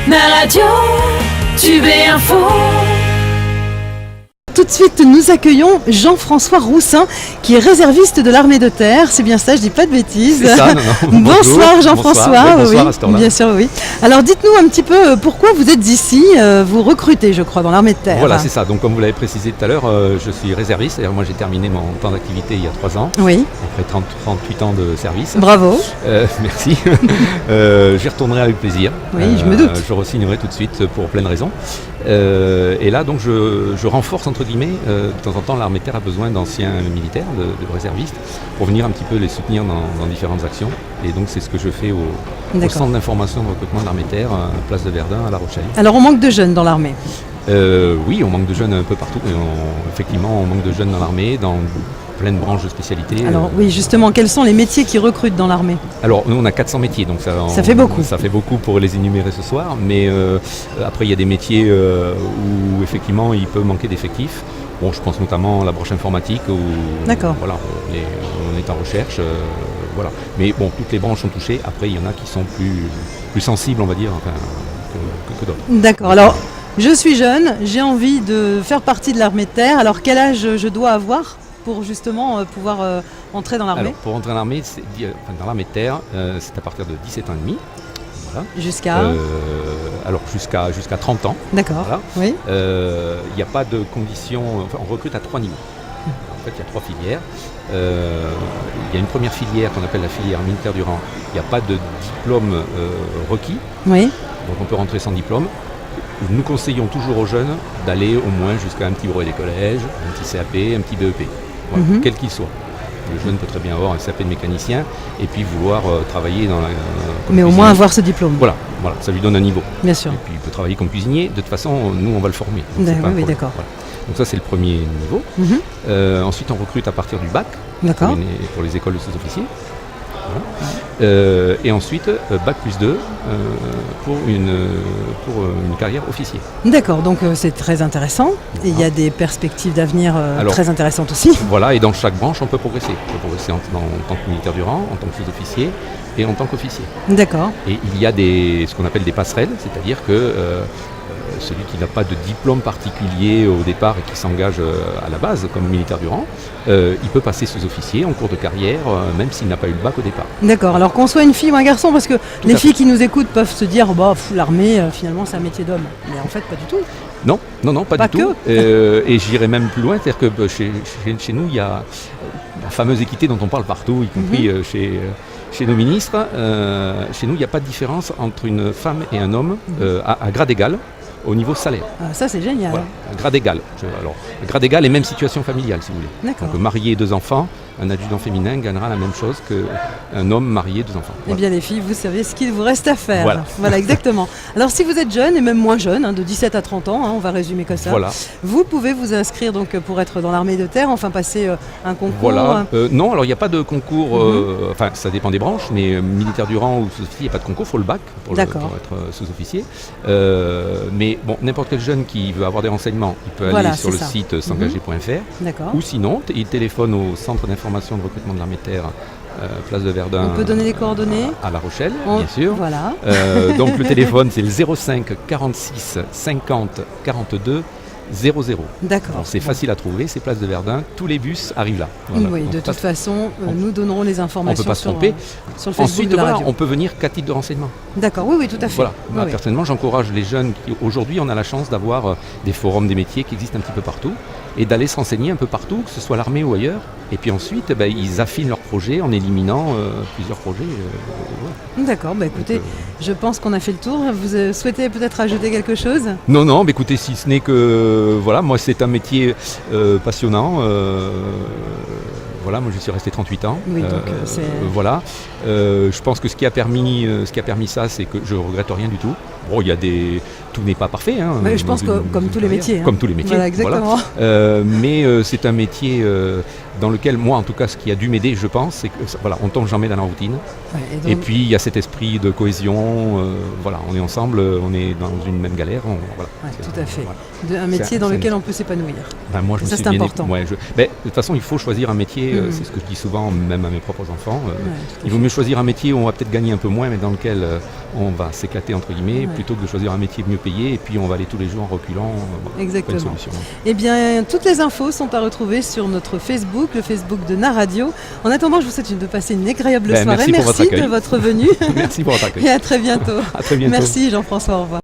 ma radio, Tube et Info. Tout de suite, nous accueillons Jean-François Roussin, qui est réserviste de l'armée de terre. C'est bien ça, je dis pas de bêtises. C'est ça, non. Bonsoir Jean-François. Bonsoir à ce temps-là. Bien sûr, oui. Alors dites-nous un petit peu pourquoi vous êtes ici. Vous recrutez, je crois, dans l'armée de terre. Voilà, c'est ça. Donc comme vous l'avez précisé tout à l'heure, je suis réserviste. C'est-à-dire, moi j'ai terminé mon temps d'activité il y a 3 ans. Oui. Après 38 ans de service. Bravo. Merci. J'y retournerai avec plaisir. Oui, je me doute. Je re-signerai tout de suite pour plein de raisons. Et là, donc, je renforce, entre guillemets, de temps en temps, l'armée de terre a besoin d'anciens militaires, de réservistes, pour venir un petit peu les soutenir dans différentes actions. Et donc, c'est ce que je fais au centre d'information de recrutement de l'armée de terre, place de Verdun, à La Rochelle. Alors, on manque de jeunes dans l'armée. Oui, on manque de jeunes un peu partout. Effectivement, on manque de jeunes dans l'armée, dans plein de branches de spécialités. Alors oui, justement, quels sont les métiers qui recrutent dans l'armée ? Alors nous on a 400 métiers, donc ça fait beaucoup. Ça fait beaucoup pour les énumérer ce soir, mais après il y a des métiers où effectivement il peut manquer d'effectifs. Bon, je pense notamment à la branche informatique où voilà, on est en recherche. Voilà. Mais bon, toutes les branches sont touchées. Après il y en a qui sont plus sensibles, on va dire, que d'autres. D'accord. Alors je suis jeune, j'ai envie de faire partie de l'armée de terre. Alors quel âge je dois avoir pour justement pouvoir entrer dans l'armée ? Alors, pour entrer dans l'armée, dans l'armée de terre, c'est à partir de 17 ans et demi. Voilà. Jusqu'à alors jusqu'à 30 ans. D'accord. Voilà. Oui. Il n'y a pas de conditions. Enfin, on recrute à 3 niveaux. En fait, il y a 3 filières. Il y a une première filière qu'on appelle la filière militaire du rang. Il n'y a pas de diplôme requis. Oui. Donc on peut rentrer sans diplôme. Nous conseillons toujours aux jeunes d'aller au moins jusqu'à un petit brevet des collèges, un petit CAP, un petit BEP. Voilà, quel qu'il soit. Le jeune peut très bien avoir un CAP de mécanicien et puis vouloir travailler dans la... Mais au moins avoir ce diplôme. Voilà, ça lui donne un niveau. Bien sûr. Et puis il peut travailler comme cuisinier. De toute façon, nous on va le former. Donc, oui, d'accord. Voilà. Donc ça c'est le premier niveau. Ensuite on recrute à partir du bac pour les écoles de sous-officiers. Voilà. Et ensuite bac plus 2 pour une carrière officier. D'accord, donc c'est très intéressant. Et il y a des perspectives d'avenir très intéressantes aussi. Voilà, et dans chaque branche on peut progresser. On peut progresser en tant que militaire du rang, en tant que sous-officier et en tant qu'officier. D'accord. Et il y a ce qu'on appelle des passerelles, c'est-à-dire que celui qui n'a pas de diplôme particulier au départ et qui s'engage à la base comme militaire du rang, il peut passer sous-officier en cours de carrière, même s'il n'a pas eu le bac au départ. D'accord, alors qu'on soit une fille ou un garçon, parce que les filles qui nous écoutent peuvent se dire l'armée, finalement c'est un métier d'homme. Mais en fait, pas du tout. Non, pas du tout. Et j'irai même plus loin, c'est-à-dire que chez nous, il y a la fameuse équité dont on parle partout, y compris chez nos ministres. Chez nous, il n'y a pas de différence entre une femme et un homme à grade égal. Au niveau salaire. Ah, ça c'est génial. Voilà, grade égal. Grade égal et même situation familiale si vous voulez. D'accord. Donc marié 2 enfants, un adjudant féminin gagnera la même chose qu'un homme marié 2 enfants. Eh bien les filles, vous savez ce qu'il vous reste à faire. Voilà exactement. Alors si vous êtes jeune et même moins jeune, de 17 à 30 ans, on va résumer comme ça. Voilà. Vous pouvez vous inscrire donc pour être dans l'armée de terre, enfin passer un concours. Voilà. Non, alors il n'y a pas de concours, enfin ça dépend des branches, mais militaire du rang ou sous-officier, il n'y a pas de concours, il faut le bac pour être sous-officier. Mais bon, n'importe quel jeune qui veut avoir des renseignements, il peut aller sur le site s'engager.fr ou sinon, il téléphone au centre d'information de recrutement de l'armée de terre, place de Verdun. On peut donner les coordonnées à La Rochelle, bien sûr. Voilà. Donc le téléphone, c'est le 05 46 50 42 00. D'accord. C'est facile à trouver, c'est place de Verdun, tous les bus arrivent là. Voilà. Oui, de toute façon, nous donnerons les informations on peut pas se tromper. Sur le Facebook. Ensuite, de la radio. On peut venir qu'à titre de renseignement. D'accord, oui, tout à fait. Voilà. Moi, personnellement, j'encourage les jeunes aujourd'hui, on a la chance d'avoir des forums des métiers qui existent un petit peu partout et d'aller se renseigner un peu partout, que ce soit l'armée ou ailleurs. Et puis ensuite, ils affinent leurs projets en éliminant plusieurs projets. D'accord, écoutez, je pense qu'on a fait le tour. Vous souhaitez peut-être ajouter quelque chose ? Non, écoutez, si ce n'est que, moi c'est un métier passionnant. Moi je suis resté 38 ans. Oui, donc voilà. Je pense que ce qui a permis ça, c'est que je regrette rien du tout. Bon, tout n'est pas parfait. Je pense que comme tous les métiers. Comme tous les métiers. Voilà, exactement. Mais c'est un métier dans lequel, moi en tout cas, ce qui a dû m'aider, je pense, c'est que on tombe jamais dans la routine. Et puis il y a cet esprit de cohésion. On est ensemble, on est dans une même galère. Tout à fait. Un métier dans lequel on peut s'épanouir. Moi, ça c'est important. De toute façon, il faut choisir un métier c'est ce que je dis souvent, même à mes propres enfants. Il vaut mieux choisir un métier où on va peut-être gagner un peu moins, mais dans lequel on va s'éclater, entre guillemets, plutôt que de choisir un métier mieux payé, et puis on va aller tous les jours en reculant. Exactement. Pas une solution. Eh bien, toutes les infos sont à retrouver sur notre Facebook, le Facebook de Naradio. En attendant, je vous souhaite de passer une agréable soirée. Merci de votre venue. Merci pour votre accueil. Et à très bientôt. À très bientôt. Merci Jean-François, au revoir.